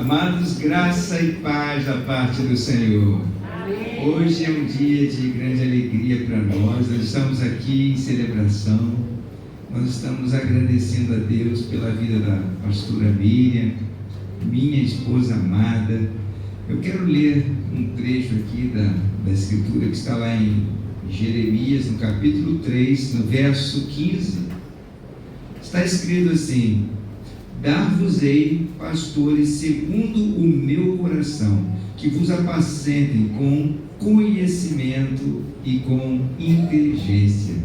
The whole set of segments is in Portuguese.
Amados, graça e paz da parte do Senhor. Amém. Hoje é um dia de grande alegria para nós. Nós estamos aqui em celebração. Nós estamos agradecendo a Deus pela vida da pastora Miriam, minha esposa amada. Eu quero ler um trecho aqui da Escritura que está lá em Jeremias, no capítulo 3, no verso 15. Está escrito assim: dar-vos-ei pastores segundo o meu coração, que vos apacentem com conhecimento e com inteligência.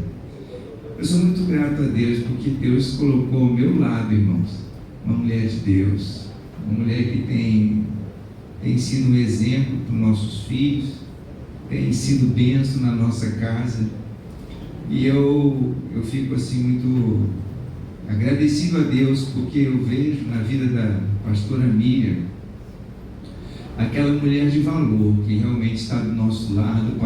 Eu sou muito grato a Deus, porque Deus colocou ao meu lado, irmãos, uma mulher de Deus, uma mulher que tem sido um exemplo para os nossos filhos, tem sido bênção na nossa casa, e eu fico assim muito agradecido a Deus, porque eu vejo na vida da pastora Miriam aquela mulher de valor que realmente está do nosso lado,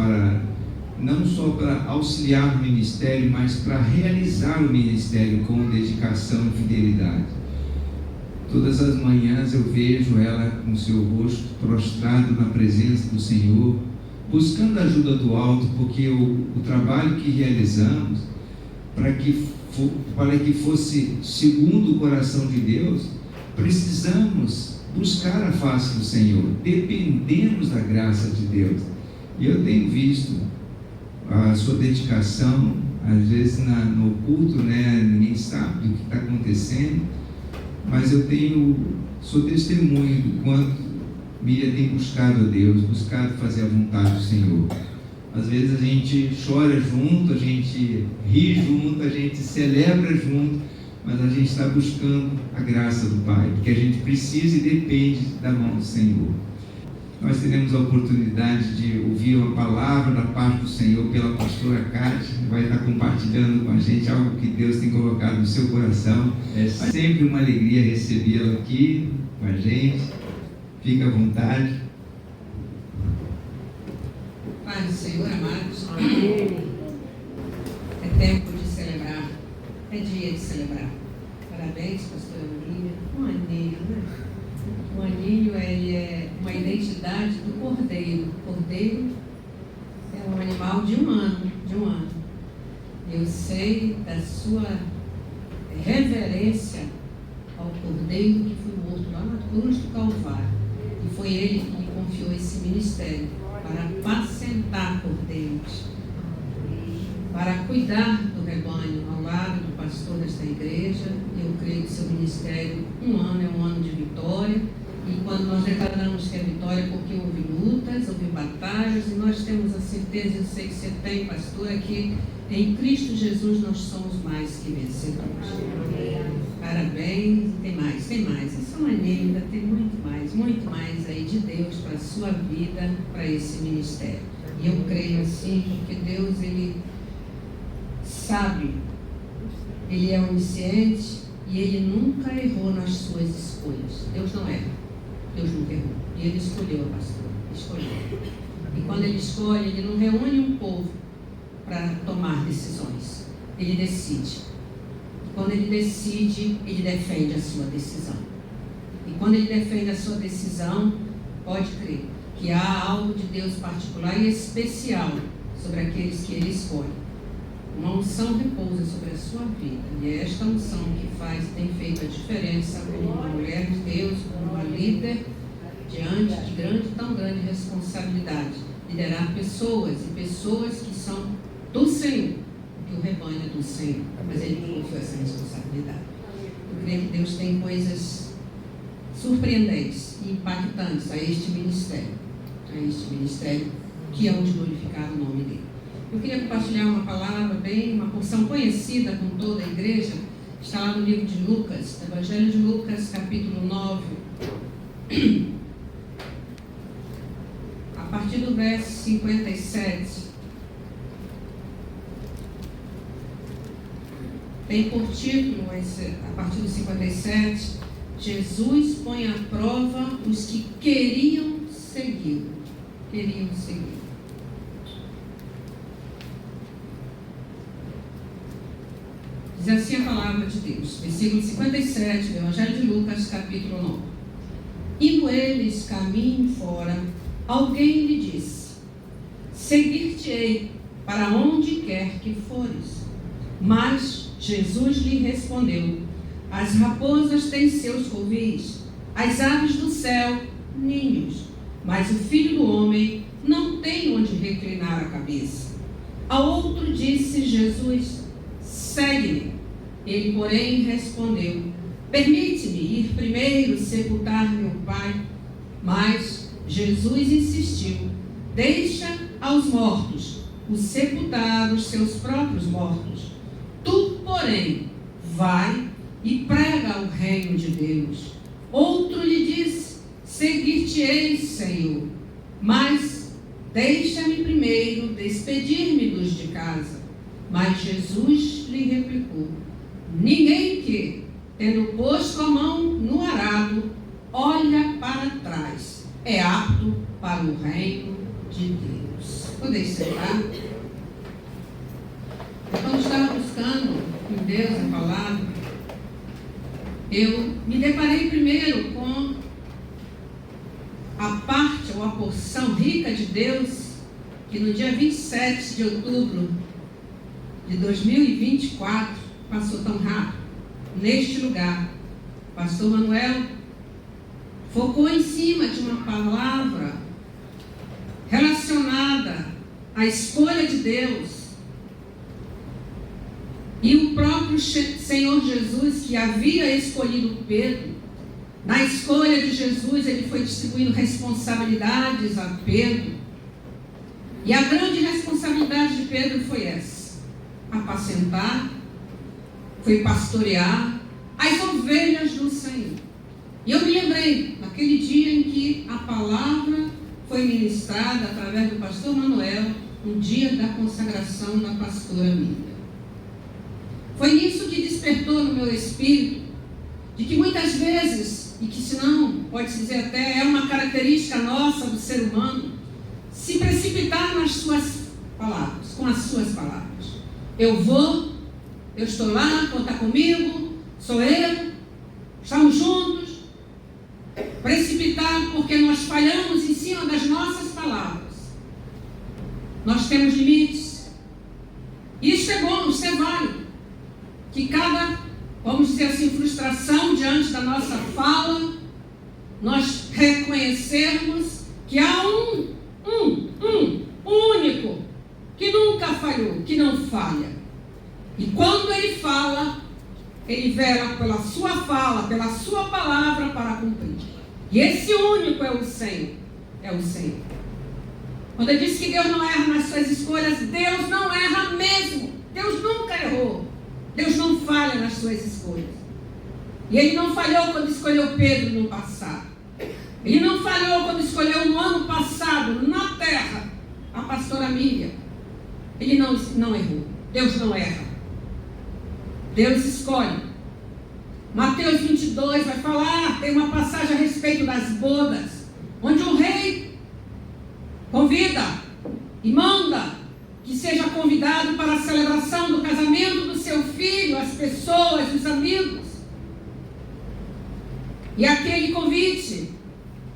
não só para auxiliar no ministério, mas para realizar o ministério com dedicação e fidelidade. Todas as manhãs eu vejo ela com seu rosto prostrado na presença do Senhor, buscando a ajuda do alto, porque o trabalho que realizamos, para que fosse segundo o coração de Deus, precisamos buscar a face do Senhor, dependemos da graça de Deus. E eu tenho visto a sua dedicação, às vezes no culto, ninguém sabe do que está acontecendo, mas sou testemunho do quanto Miriam tem buscado a Deus, buscado fazer a vontade do Senhor. Às vezes a gente chora junto, a gente ri junto, a gente celebra junto, mas a gente está buscando a graça do Pai, porque a gente precisa e depende da mão do Senhor. Nós teremos a oportunidade de ouvir uma palavra da parte do Senhor pela pastora Cátia, que vai estar compartilhando com a gente algo que Deus tem colocado no seu coração. É sempre uma alegria recebê-la aqui com a gente. Fique à vontade. Pai do Senhor, amados, é tempo de celebrar, é dia de celebrar. Parabéns, pastora Miriam. Um aninho, né? Um aninho é uma identidade do cordeiro. O cordeiro é um animal de um ano. Eu sei da sua reverência ao cordeiro que foi morto lá na cruz do Calvário. E foi ele que me confiou esse ministério, para apacentar cordeiros, para cuidar do rebanho ao lado do pastor desta igreja. Eu creio que seu ministério, um ano é um ano de vitória, e quando nós declaramos que é vitória, porque houve lutas, houve batalhas, e nós temos a certeza, eu sei que você tem, pastor, que em Cristo Jesus nós somos mais que vencedores. Parabéns, tem mais. Isso é uma ainda tem muito mais aí de Deus para a sua vida, para esse ministério. E eu creio assim, porque Deus, Ele sabe, Ele é onisciente e Ele nunca errou nas suas escolhas. Deus não erra, Deus nunca errou. E Ele escolheu a pastora, escolheu. E quando Ele escolhe, Ele não reúne um povo para tomar decisões. Ele decide. Quando Ele decide, Ele defende a sua decisão. E quando Ele defende a sua decisão, pode crer que há algo de Deus particular e especial sobre aqueles que Ele escolhe. Uma unção repousa sobre a sua vida. E é esta unção que tem feito a diferença como uma mulher de Deus, como uma líder, diante de tão grande responsabilidade. Liderar pessoas que são do Senhor. O rebanho é do Senhor, mas Ele confiou essa responsabilidade. Eu creio que Deus tem coisas surpreendentes e impactantes a este ministério que é onde glorificar o nome dele. Eu queria compartilhar uma palavra uma porção conhecida com toda a igreja, está lá no livro de Lucas, Evangelho de Lucas, capítulo 9, a partir do verso 57. Tem por título, a partir do 57, Jesus põe à prova os que queriam segui-lo. Diz assim a palavra de Deus, versículo 57 do Evangelho de Lucas, capítulo 9. Indo eles caminho fora, alguém lhe disse: seguir-te-ei para onde quer que fores. Mas Jesus lhe respondeu: as raposas têm seus covis, as aves do céu ninhos, mas o Filho do Homem não tem onde reclinar a cabeça. Ao outro disse Jesus: segue-me. Ele, porém, respondeu: permite-me ir primeiro sepultar meu Pai. Mas Jesus insistiu: deixa aos mortos o sepultar os seus próprios mortos. Tu, porém, vai e prega o reino de Deus. Outro lhe disse: seguir-te-ei, Senhor, mas deixa-me primeiro despedir-me dos de casa. Mas Jesus lhe replicou: ninguém que, tendo posto a mão no arado, olha para trás, é apto para o reino de Deus. Podeis sentar? Quando estava buscando em Deus a palavra, eu me deparei primeiro com a parte ou a porção rica de Deus, que no dia 27 de outubro de 2024 passou tão rápido. Neste lugar, pastor Manuel focou em cima de uma palavra relacionada à escolha de Deus. E o próprio Senhor Jesus, que havia escolhido Pedro, na escolha de Jesus, ele foi distribuindo responsabilidades a Pedro. E a grande responsabilidade de Pedro foi essa: apacentar, foi pastorear as ovelhas do Senhor. E eu me lembrei daquele dia em que a palavra foi ministrada através do pastor Manuel, no dia da consagração da pastora Miriam. Foi isso que despertou no meu espírito, de que muitas vezes, e que se não, pode-se dizer até, é uma característica nossa do ser humano, se precipitar nas suas palavras, com as suas palavras. Eu estou lá, conta comigo, sou eu, estamos juntos. Precipitar porque nós falhamos em cima das nossas palavras. Nós temos limites. Isso é bom, isso é válido. Que cada, vamos dizer assim, frustração diante da nossa fala, nós reconhecermos que há um único, que nunca falhou, que não falha. E quando ele fala, ele vela pela sua fala, pela sua palavra para cumprir. E esse único é o Senhor. É o Senhor. Quando ele diz que Deus não erra nas suas escolhas, Deus não erra mesmo. Deus nunca errou. Deus não falha nas suas escolhas. E ele não falhou quando escolheu Pedro no passado. Ele não falhou quando escolheu no ano passado, na terra, a pastora Miriam. Ele não errou. Deus não erra. Deus escolhe. Mateus 22 vai falar, tem uma passagem a respeito das bodas, onde o rei convida e manda que seja convidado para a celebração do casamento do seu filho, as pessoas, os amigos. E aquele convite,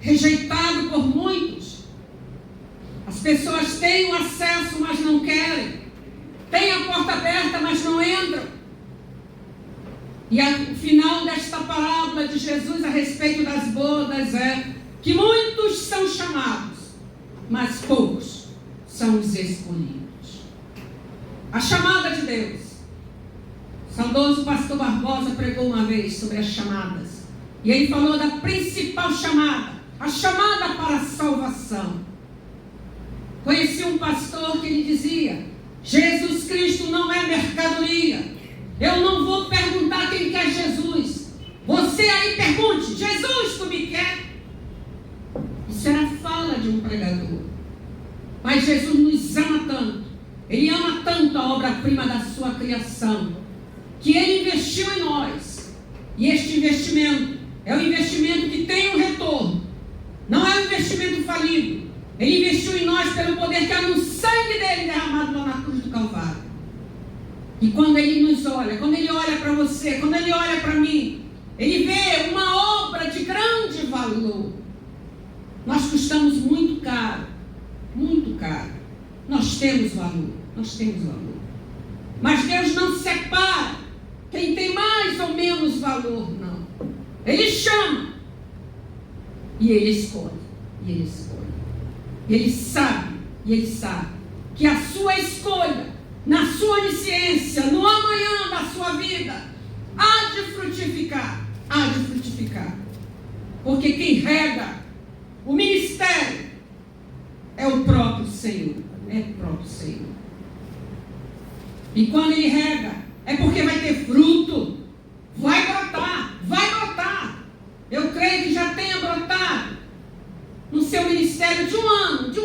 rejeitado por muitos, as pessoas têm o acesso, mas não querem, têm a porta aberta, mas não entram. E o final desta parábola de Jesus a respeito das bodas é que muitos são chamados, mas poucos são os escolhidos. A chamada de Deus. O saudoso pastor Barbosa pregou uma vez sobre as chamadas. E ele falou da principal chamada, a chamada para a salvação. Conheci um pastor que ele dizia: Jesus Cristo não é mercadoria. Eu não vou perguntar quem quer Jesus. Você aí pergunte: Jesus, tu me quer? Isso era a fala de um pregador. Mas Jesus nos ama tanto. Ele ama tanto a obra-prima da sua criação, que ele investiu em nós. E este investimento é um investimento que tem um retorno. Não é um investimento falido. Ele investiu em nós pelo poder que há no sangue dele derramado lá na cruz do Calvário. E quando ele nos olha, quando ele olha para você, quando ele olha para mim, ele vê uma obra de grande valor. valor. Nós custamos muito caro. Muito caro. Nós temos valor. Nós temos valor. Mas Deus não separa quem tem mais ou menos valor, não. Ele chama. E Ele escolhe. E Ele escolhe. E Ele sabe. E Ele sabe que a sua escolha, na sua onisciência, no amanhã da sua vida, há de frutificar. Há de frutificar. Porque quem rega o ministério é o próprio Senhor. É o próprio Senhor. E quando Ele rega, é porque vai ter fruto. Vai brotar. Vai brotar. Eu creio que já tenha brotado no seu ministério de um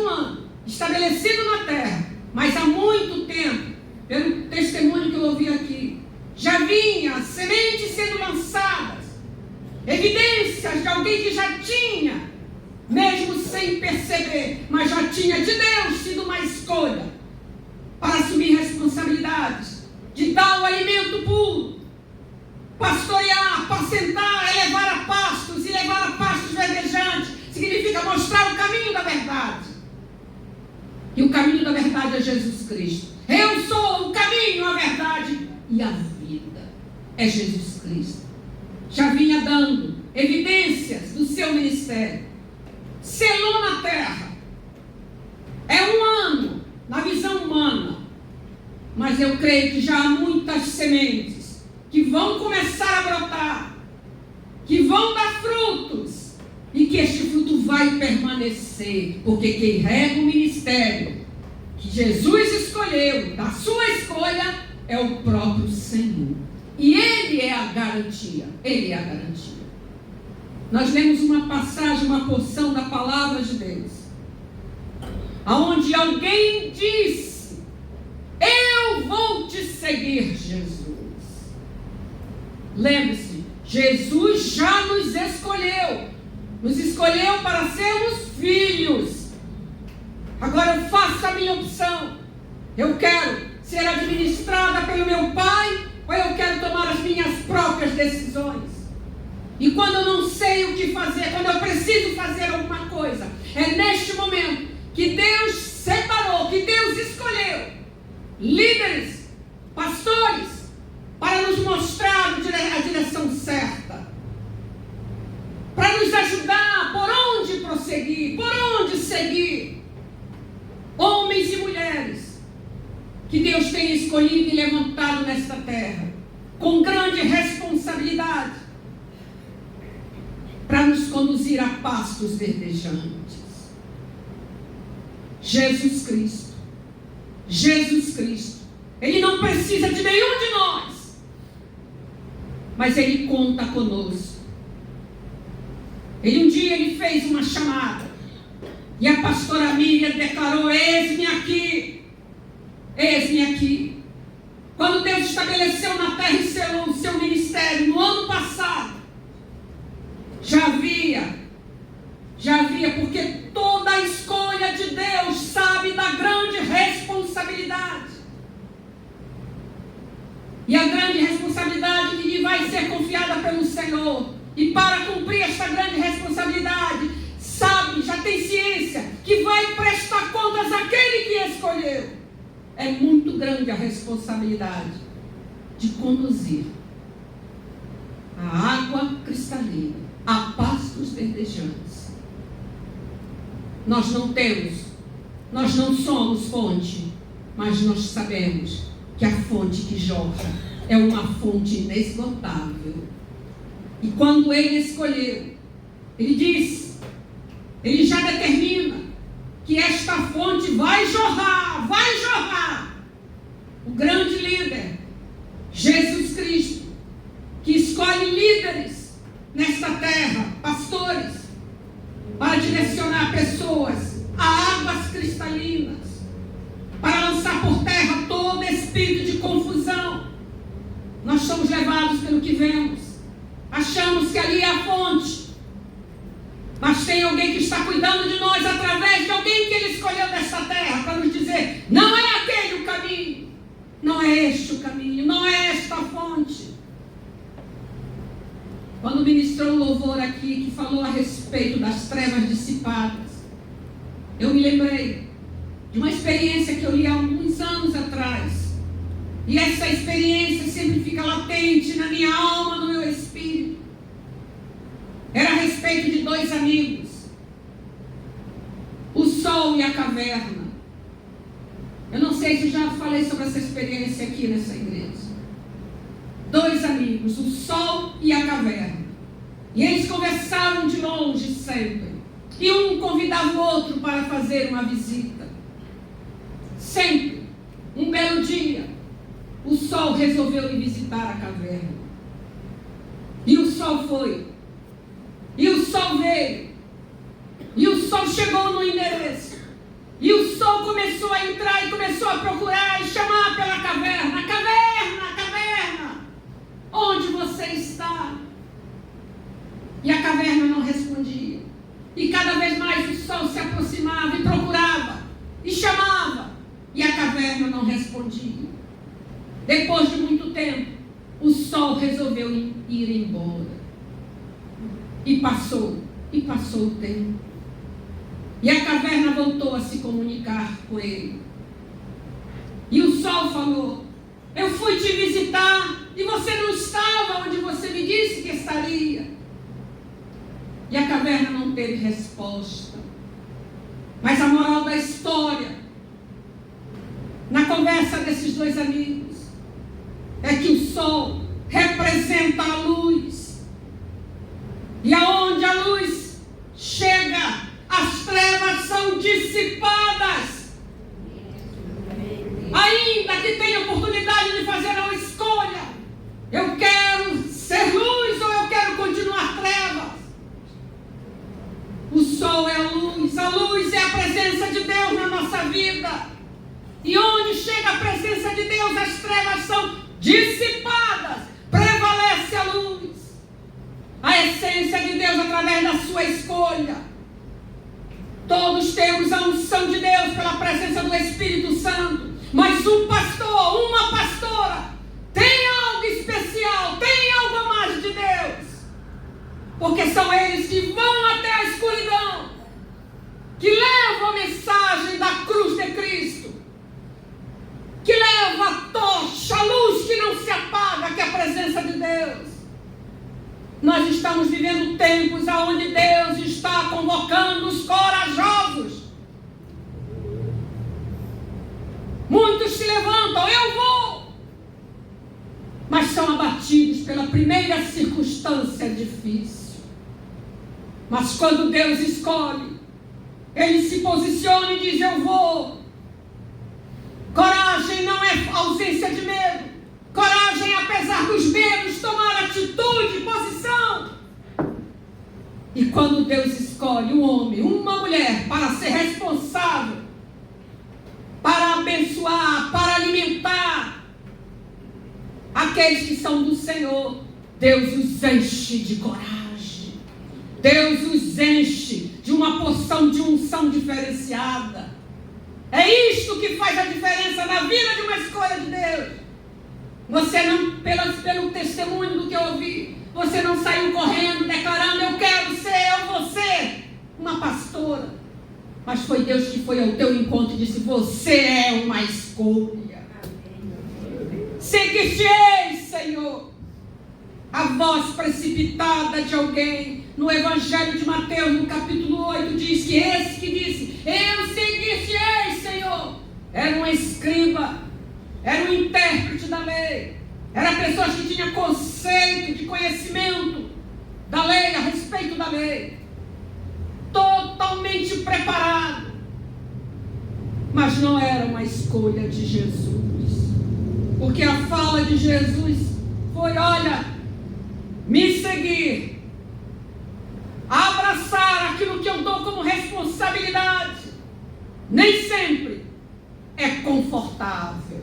ano, estabelecido na terra. Mas há muito tempo, pelo testemunho que eu ouvi aqui, já vinha sementes sendo lançadas, evidências de alguém que já tinha, mesmo sem perceber, mas já tinha de Deus sido uma escolha para assumir responsabilidades, de dar o alimento puro, pastorear, apacentar, elevar a pastos e levar a pastos verdejantes, significa mostrar o caminho da verdade. E o caminho da verdade é Jesus Cristo. Eu sou o caminho, a verdade e a vida. É Jesus Cristo. Já vinha dando evidências do seu ministério. Selou na terra. É um ano, na visão humana. Mas eu creio que já há muitas sementes que vão começar a brotar, que vão dar frutos, e que este fruto vai permanecer, porque quem rega o ministério que Jesus escolheu, da sua escolha, é o próprio Senhor. E Ele é a garantia. Ele é a garantia. Nós lemos uma passagem, uma porção da palavra de Deus, aonde alguém disse: eu vou te seguir, Jesus. Lembre-se, Jesus já nos escolheu. Nos escolheu para sermos filhos. Agora eu faço a minha opção. Eu quero ser administrada pelo meu pai, ou eu quero tomar as minhas próprias decisões. E quando eu não sei o que fazer, quando eu preciso fazer alguma coisa, é neste momento que Deus separou, que Deus escolheu líderes, pastores, para nos mostrar a direção certa, para nos ajudar por onde prosseguir, por onde seguir. Homens e mulheres que Deus tem escolhido e levantado nesta terra, com grande responsabilidade, para nos conduzir a pastos verdejantes. Jesus Cristo. Jesus Cristo. Ele não precisa de nenhum de nós, mas Ele conta conosco. Um dia Ele fez uma chamada, e a pastora Miriam declarou: eis-me aqui, eis-me aqui. Quando Deus estabeleceu na terra e selou o seu ministério no ano passado, já havia, porque toda a escolha de Deus sabe da grande responsabilidade. E a grande responsabilidade que lhe vai ser confiada pelo Senhor. E para cumprir esta grande responsabilidade, sabe, já tem ciência, que vai prestar contas àquele que escolheu. É muito grande a responsabilidade de conduzir a água cristalina a pastos verdejantes. Nós não somos fonte, mas nós sabemos que a fonte que jorra é uma fonte inesgotável. E quando Ele escolheu, Ele diz, Ele já determina que esta fonte vai jorrar, vai jorrar. O grande líder, Jesus Cristo, que escolhe líderes nesta terra, pastores, para direcionar pessoas a águas cristalinas, para lançar por terra todo espírito de confusão. Nós somos levados pelo que vemos. Achamos que ali é a fonte, mas tem alguém que está cuidando de nós através de alguém que Ele escolheu nesta terra para nos dizer: não é aquele o caminho, não é este o caminho, não é esta a fonte. Quando ministrou o louvor aqui, que falou a respeito respeito das trevas dissipadas, eu me lembrei de uma experiência que eu li há alguns anos atrás. E essa experiência sempre fica latente na minha alma, no meu espírito. Era a respeito de dois amigos, o sol e a caverna. Eu não sei se já falei sobre essa experiência aqui nessa igreja. Dois amigos, o sol e a caverna. E eles conversavam de longe sempre. E um convidava o outro para fazer uma visita. Sempre. Um belo dia, o sol resolveu ir visitar a caverna. E o sol foi. E o sol veio. E o sol chegou no endereço. E o sol começou a entrar e começou a procurar e chamar pela caverna. Caverna, caverna, onde você está? E a caverna não respondia. E cada vez mais o sol se aproximava e procurava. E chamava. E a caverna não respondia. Depois de muito tempo, o sol resolveu ir embora. E passou o tempo. E a caverna voltou a se comunicar com ele. E o sol falou: eu fui te visitar e você não estava onde você me disse que estaria. E a caverna não teve resposta. Mas a moral da história, na conversa desses dois amigos, é que o sol representa a luz. E aonde a luz chega, as trevas são dissipadas. Ainda que tenha oportunidade de fazer uma escolha, eu quero ser luz ou eu quero continuar trevas. O sol é a luz é a presença de Deus na nossa vida. E onde chega a presença de Deus, as trevas são dissipadas, prevalece a luz. A essência de Deus através da sua escolha. Todos temos a unção de Deus pela presença do Espírito Santo. Mas um pastor, uma pastora, tem algo especial, tem algo a mais de Deus. Porque são eles que vão até a escuridão, que levam a mensagem da cruz de Cristo, que leva a tocha, a luz que não se apaga, que é a presença de Deus. Nós estamos vivendo tempos onde Deus está convocando os corajosos. Muitos se levantam, eu vou, mas são abatidos pela primeira circunstância difícil. Mas quando Deus escolhe, Ele se posiciona e diz: eu vou. Coragem não é ausência de medo. Coragem, apesar dos medos, tomar atitude, posição. E quando Deus escolhe um homem, uma mulher, para ser responsável, para abençoar, para alimentar aqueles que são do Senhor, Deus os enche de coragem. Deus os enche de uma porção de unção diferenciada. É isto que faz a diferença na vida de uma escolha de Deus. Você não, pelo testemunho do que eu ouvi, você não saiu correndo, declarando: eu quero ser, eu vou ser uma pastora. Mas foi Deus que foi ao teu encontro e disse: você é uma escolha. Seguir-te-ei, Senhor. A voz precipitada de alguém no Evangelho de Mateus, no capítulo 8, diz que esse que disse: eu seguir-te-ei, Senhor, era um escriba, era um intérprete da lei, era pessoa que tinha conceito de conhecimento da lei, a respeito da lei, totalmente preparado, mas não era uma escolha de Jesus, porque a fala de Jesus foi: olha, me seguir, abraçar aquilo que eu dou como responsabilidade, nem sempre é confortável.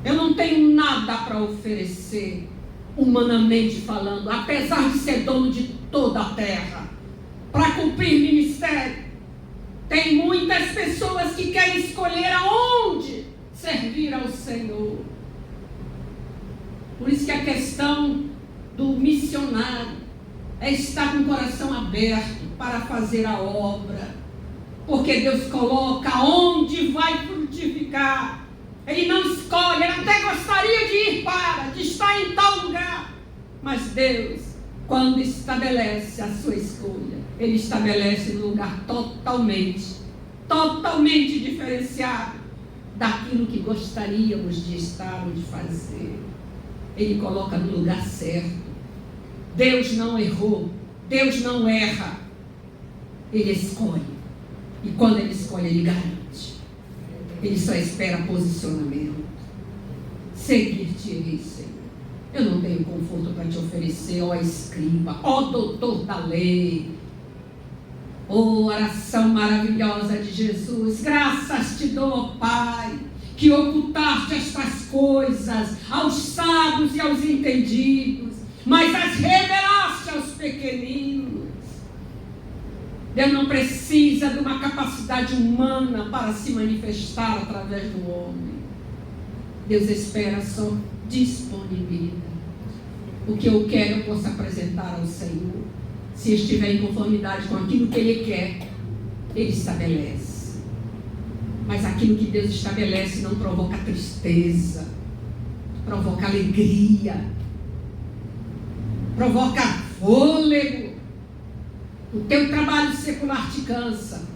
Eu não tenho nada para oferecer, humanamente falando, apesar de ser dono de toda a terra, para cumprir ministério. Tem muitas pessoas que querem escolher aonde servir ao Senhor. Por isso que a questão do missionário é estar com o coração aberto para fazer a obra. Porque Deus coloca onde vai frutificar. Ele não escolhe, ele até gostaria de estar em tal lugar. Mas Deus, quando estabelece a sua escolha, Ele estabelece num lugar totalmente diferenciado daquilo que gostaríamos de estar ou de fazer. Ele coloca no lugar certo. Deus não errou, Deus não erra. Ele escolhe. E quando Ele escolhe, Ele garante. Ele só espera posicionamento. Seguir-te-ei, Senhor. Eu não tenho conforto para te oferecer, ó escriba, ó doutor da lei. Oh, oração maravilhosa de Jesus. Graças te dou, ó Pai, que ocultaste estas coisas aos sábios e aos entendidos, mas as revelaste aos pequeninos. Deus não precisa de uma capacidade humana para se manifestar através do homem. Deus espera só disponibilidade. O que eu quero eu posso apresentar ao Senhor. Se estiver em conformidade com aquilo que Ele quer, Ele estabelece. Mas aquilo que Deus estabelece não provoca tristeza, provoca alegria, provoca fôlego. O teu trabalho secular te cansa.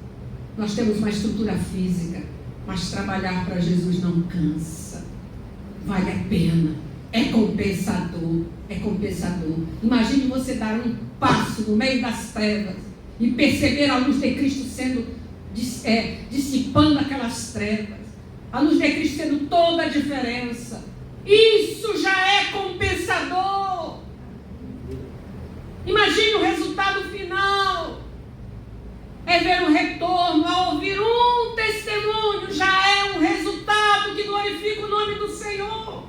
Nós temos uma estrutura física, mas trabalhar para Jesus não cansa. Vale a pena. É compensador. É compensador. Imagine você dar um passo no meio das trevas e perceber a luz de Cristo sendo dissipando aquelas trevas. A luz de Cristo sendo toda a diferença. Isso já é compensador. Imagine o resultado final. É ver um retorno, a ouvir um testemunho, já é um resultado que glorifica o nome do Senhor.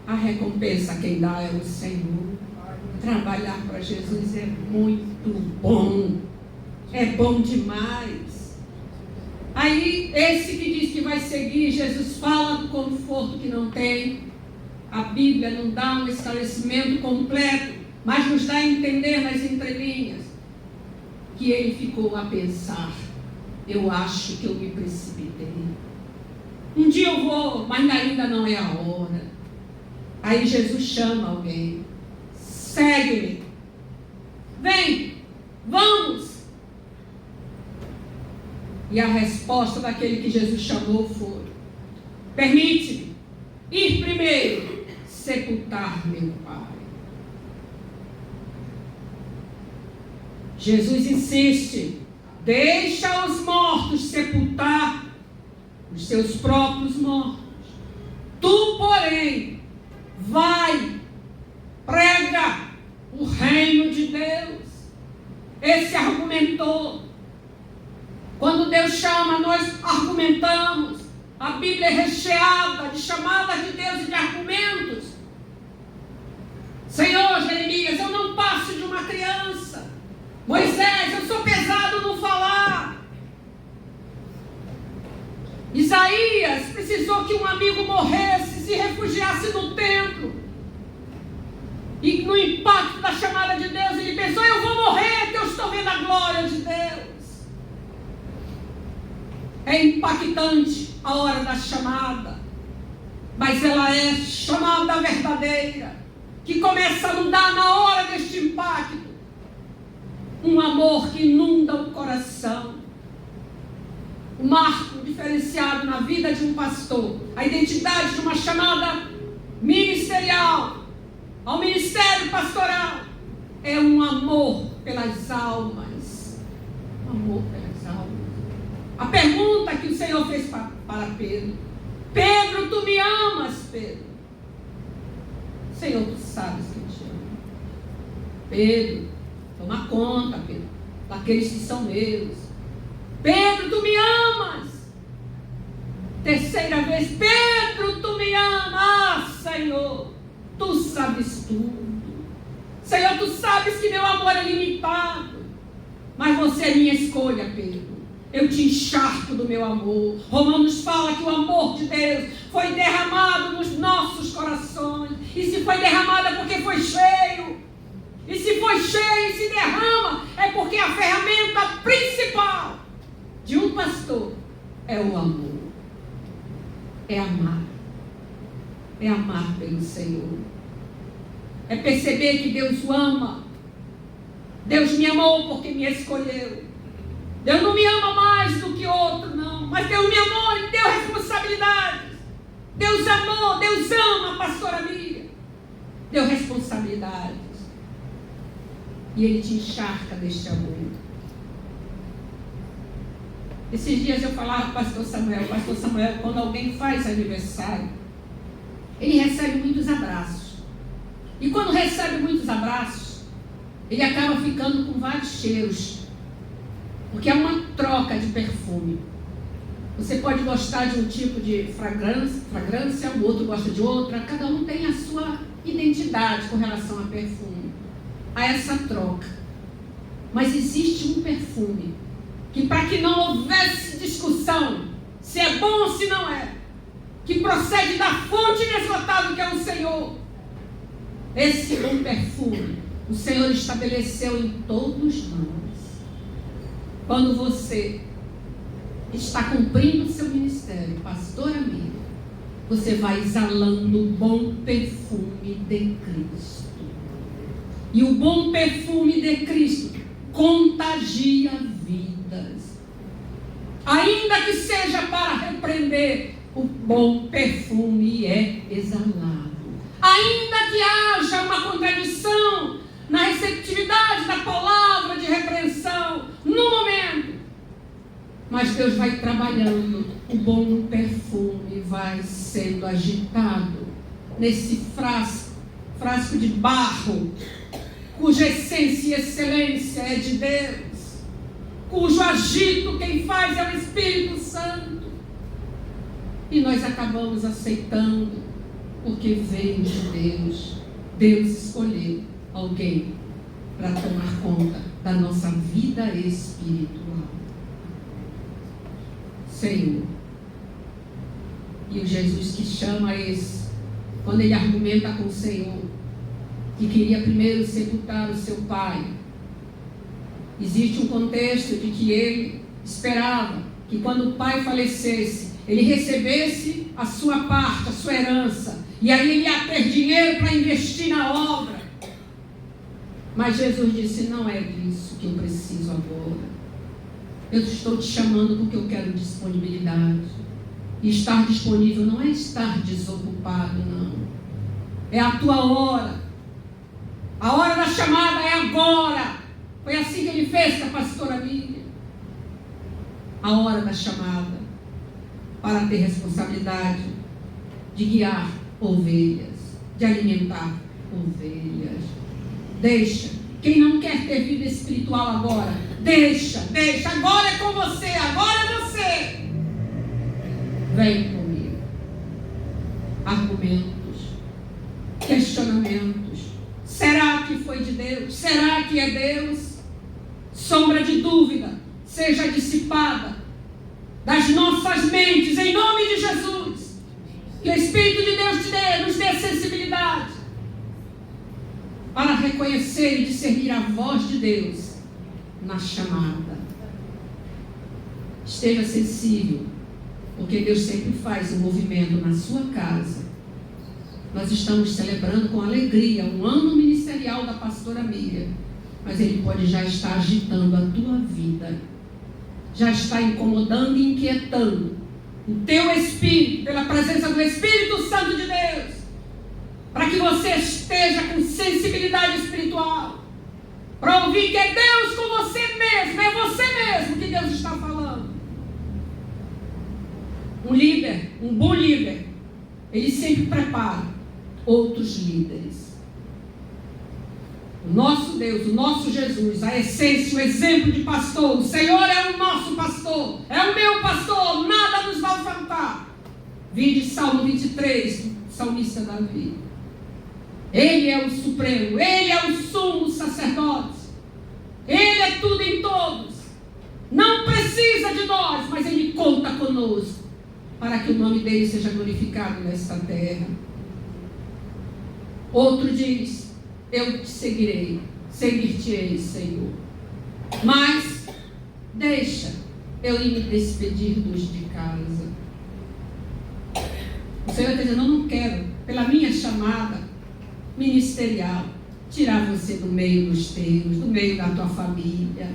A recompensa quem dá é o Senhor. Trabalhar para Jesus é muito bom. É bom demais. Aí, esse que diz que vai seguir, Jesus fala do conforto que não tem. A Bíblia não dá um esclarecimento completo, mas nos dá a entender nas entrelinhas que ele ficou a pensar: eu acho que eu me precipitei. Um dia eu vou, mas ainda não é a hora. Aí Jesus chama alguém: segue-me, vem, vamos. E a resposta daquele que Jesus chamou foi: permite-me ir primeiro sepultar meu Pai. Jesus insiste: deixa os mortos sepultar os seus próprios mortos. Tu, porém, vai, prega o reino de Deus. Esse argumentou. Quando Deus chama, nós argumentamos. A Bíblia é recheada de chamadas de Deus e de argumentos. Senhor, Jeremias, eu não passo de uma criança. Moisés, eu sou pesado no falar. Isaías precisou que um amigo morresse, se refugiasse no templo. E no impacto da chamada de Deus, ele pensou: eu vou morrer, que eu estou vendo a glória de Deus. É impactante a hora da chamada, mas ela é chamada verdadeira, que começa a mudar na hora deste impacto. Um amor que inunda o coração. Um marco diferenciado na vida de um pastor. A identidade de uma chamada ministerial ao ministério pastoral é um amor pelas almas. Um amor pelas almas. A pergunta que o Senhor fez para Pedro: Pedro, tu me amas, Pedro? Senhor, tu sabes que eu te amo. Pedro, toma conta, Pedro, daqueles que são meus. Pedro, tu me amas? Terceira vez: Pedro, tu me amas? Ah, Senhor, tu sabes tudo. Senhor, tu sabes que meu amor é limitado, mas você é minha escolha, Pedro. eu te encharco do meu amor. Romanos fala que o amor de Deus foi derramado nos nossos corações. E se foi derramado é porque foi cheio. E se foi cheio e se derrama, é porque a ferramenta principal de um pastor é o amor. É amar. É amar pelo Senhor. É perceber que Deus o ama. Deus me amou porque me escolheu. Deus não me ama mais do que outro, não. Mas Deus me amou e me deu responsabilidades. Deus amou, Deus ama a pastora Miriam. Deu responsabilidades. E Ele te encharca deste amor. Esses dias eu falava com o pastor Samuel, quando alguém faz aniversário, ele recebe muitos abraços. E quando recebe muitos abraços, ele acaba ficando com vários cheiros. Porque é uma troca de perfume. Você pode gostar de um tipo de fragrância, o outro gosta de outra. Cada um tem a sua identidade com relação a perfume. Há essa troca. Mas existe um perfume que, para que não houvesse discussão se é bom ou se não é, que procede da fonte inesgotável que é o Senhor. Esse bom perfume o Senhor estabeleceu em todos nós. Quando você está cumprindo o seu ministério, pastora Miriam, você vai exalando o bom perfume de Cristo. E o bom perfume de Cristo contagia vidas. Ainda que seja para repreender, o bom perfume é exalado. Ainda que haja uma contradição na receptividade da palavra de repreensão, no momento, mas Deus vai trabalhando, o bom perfume vai sendo agitado nesse frasco de barro, cuja essência e excelência é de Deus, cujo agito quem faz é o Espírito Santo, e nós acabamos aceitando, porque veio de Deus. Deus escolheu alguém para tomar conta da nossa vida espiritual. Senhor. E o Jesus que chama esse, quando ele argumenta com o Senhor, que queria primeiro sepultar o seu pai, existe um contexto de que ele esperava que quando o pai falecesse, ele recebesse a sua parte, a sua herança, e aí ele ia ter dinheiro para investir na obra. Mas Jesus disse, não é disso que eu preciso agora. Eu estou te chamando porque eu quero disponibilidade. E estar disponível não é estar desocupado, não. É a tua hora. A hora da chamada é agora. Foi assim que ele fez com a pastora Miriam. A hora da chamada para ter responsabilidade de guiar ovelhas, de alimentar ovelhas. Deixa. Quem não quer ter vida espiritual agora, deixa. Agora é com você, agora é você. Vem comigo. Argumentos, questionamentos. Será que foi de Deus? Será que é Deus? Sombra de dúvida seja dissipada das nossas mentes, em nome de Jesus. Que o Espírito de Deus nos dê sensibilidade para reconhecer e discernir a voz de Deus na chamada. Esteja sensível, porque Deus sempre faz um movimento na sua casa. Nós estamos celebrando com alegria um ano ministerial da pastora Miriam, mas Ele pode já estar agitando a tua vida, já está incomodando e inquietando o teu espírito, pela presença do Espírito Santo de Deus, para que você esteja com sensibilidade espiritual, para ouvir que é Deus com você mesmo, é você mesmo que Deus está falando. Um líder, um bom líder, ele sempre prepara outros líderes. O nosso Deus, o nosso Jesus, a essência, o exemplo de pastor, o Senhor é o nosso pastor, é o meu pastor, nada nos vai faltar. Vinde Salmo 23, salmista Davi. Ele é o supremo, ele é o sumo sacerdote, ele é tudo em todos. Não precisa de nós, mas Ele conta conosco para que o nome dele seja glorificado nesta terra. Outro diz: eu te seguirei, seguir-te-ei, Senhor. Mas deixa eu ir me despedir dos de casa. O Senhor está dizendo: eu não quero, pela minha chamada ministerial, tirar você do meio dos teus, do meio da tua família.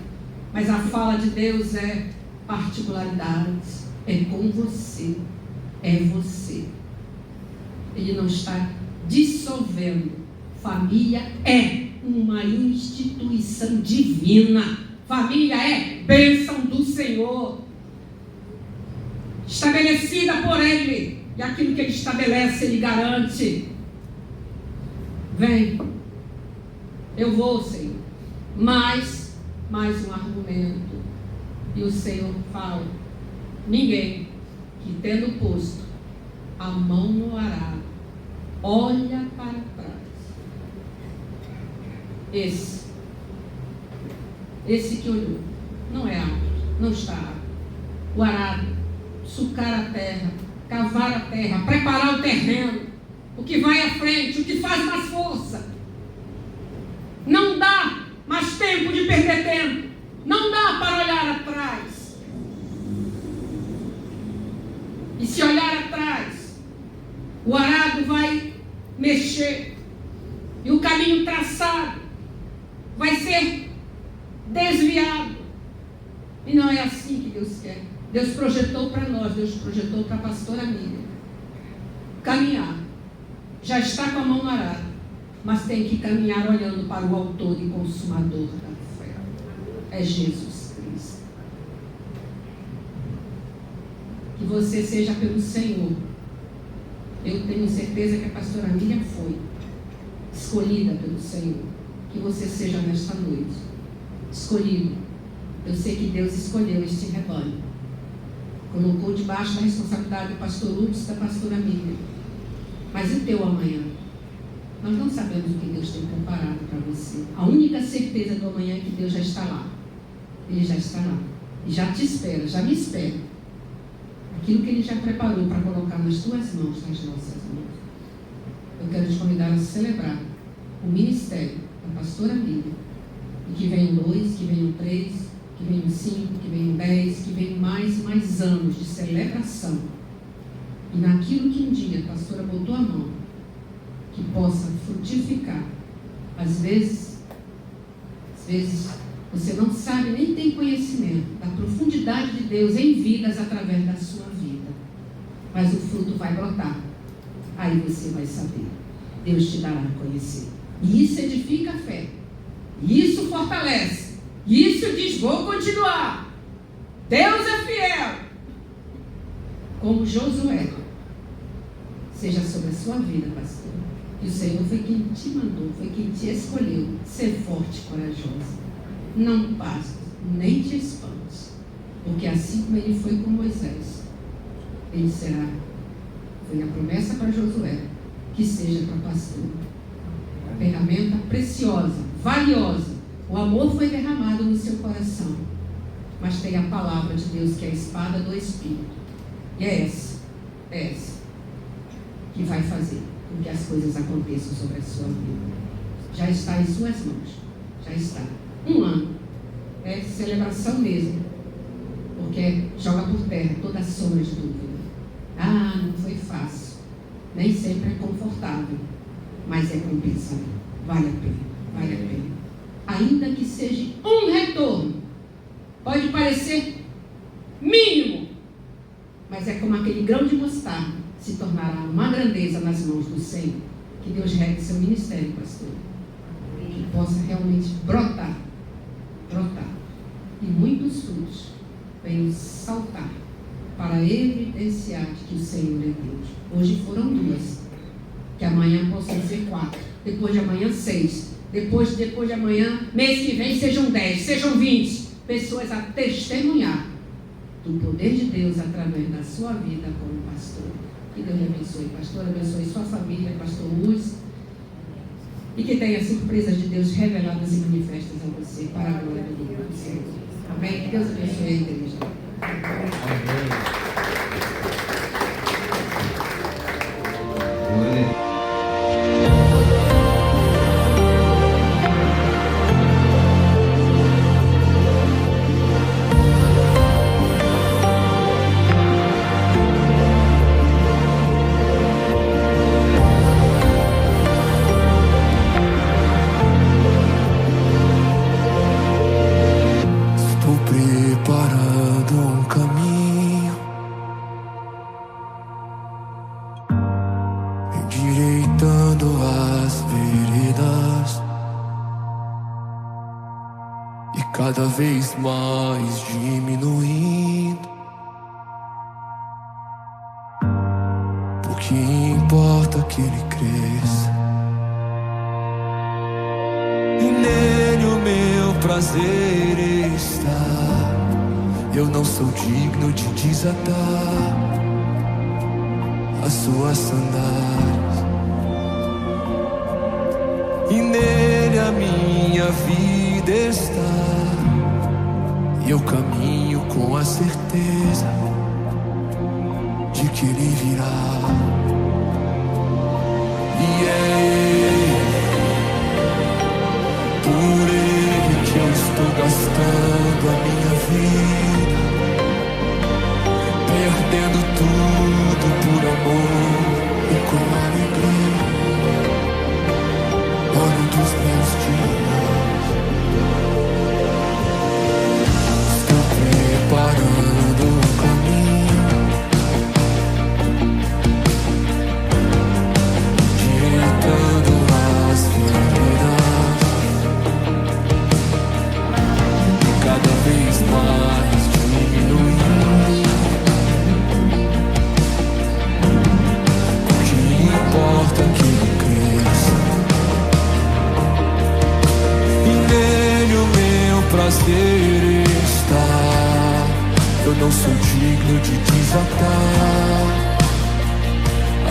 Mas a fala de Deus é particularidades, é com você, é você. Ele não está dissolvendo. Família é uma instituição divina. Família é bênção do Senhor, estabelecida por Ele, e aquilo que Ele estabelece, Ele garante. Vem, eu vou, Senhor. Mais um argumento. E o Senhor fala: ninguém que tendo posto a mão no arado olha para trás. Esse que olhou não é apto, não está apto. O arado, sucar a terra, cavar a terra, preparar o terreno, o que vai à frente, o que faz mais força. Não dá mais tempo de perder tempo. Não dá para olhar atrás. E se olhar atrás, o arado vai mexer. E o caminho traçado vai ser desviado. E não é assim que Deus quer. Deus projetou para nós, Deus projetou para a pastora Miriam caminhar. Já está com a mão no arado, mas tem que caminhar olhando para o autor e consumador da fé. É Jesus Cristo. Que você seja pelo Senhor. Eu tenho certeza que a pastora Miriam foi escolhida pelo Senhor. Que você seja nesta noite escolhido. Eu sei que Deus escolheu este rebanho, colocou debaixo da responsabilidade do pastor Lúcio e da pastora Miriam. Mas e o teu amanhã? Nós não sabemos o que Deus tem preparado para você. A única certeza do amanhã é que Deus já está lá. Ele já está lá. E já te espera, já me espera. Aquilo que Ele já preparou para colocar nas tuas mãos, nas nossas mãos. Eu quero te convidar a celebrar o ministério da pastora Miriam. E que venham 2, que venham 3, que venham 5, que venham 10, que venham mais anos de celebração. E naquilo que um dia a pastora botou a mão, que possa frutificar. Às vezes você não sabe, nem tem conhecimento da profundidade de Deus em vidas através da sua vida. Mas o fruto vai brotar. Aí você vai saber. Deus te dará a conhecer. E isso edifica a fé. Isso fortalece. Isso diz: vou continuar. Deus é fiel. Como Josué. Seja sobre a sua vida, pastor. E o Senhor foi quem te mandou, foi quem te escolheu. Ser forte e corajoso. Não passe, nem te espante. Porque assim como Ele foi com Moisés, Ele será. Foi a promessa para Josué, que seja para pastor. A ferramenta preciosa, valiosa. O amor foi derramado no seu coração. Mas tem a palavra de Deus, que é a espada do Espírito. E é essa que vai fazer com que as coisas aconteçam sobre a sua vida. Já está em suas mãos. Já está. 1 ano. É celebração mesmo. Porque joga por terra toda a sombra de dúvida. Ah, não foi fácil. Nem sempre é confortável. Mas é compensador. Vale a pena. Vale a pena. Ainda que seja um retorno. Pode parecer mínimo. Mas é como aquele grão de mostarda. Se tornará uma grandeza nas mãos do Senhor. Que Deus regue seu ministério, pastor. Que possa realmente brotar. E muitos frutos venham saltar para evidenciar que o Senhor é Deus. Hoje foram 2. Que amanhã possam ser 4. Depois de amanhã 6. Depois de amanhã, mês que vem, sejam 10, sejam 20. Pessoas a testemunhar do poder de Deus através da sua vida como pastor. Que Deus lhe abençoe, pastor, abençoe sua família, pastor Luz, e que tenha surpresas de Deus reveladas e manifestas a você, para a glória do Senhor. Amém? Que Deus abençoe a igreja. Glória. Estou preparando um caminho, endireitando as veredas e cada vez mais diminuindo. Porque importa que ele cresça e nele o meu prazer está. Eu não sou digno de desatar as suas sandálias, e nele a minha vida está. E eu caminho com a certeza de que ele virá. E é ele, por ele que eu estou gastando a minha vida, perdendo tudo por amor e com alegria. Olho dos meus dias, estou preparando um caminho, direitando as veredas e cada vez mais diminuindo. O que importa é que ele cresça e nele o meu prazer está. Eu não sou digno de desatar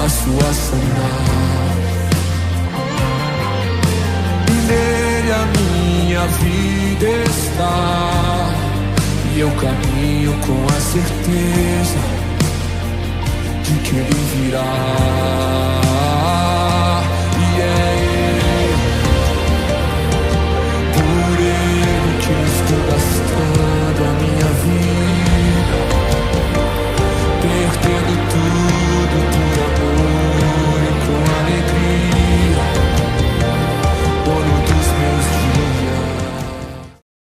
a sua sandália, e nele a minha vida está. E eu caminho com a certeza de que ele virá.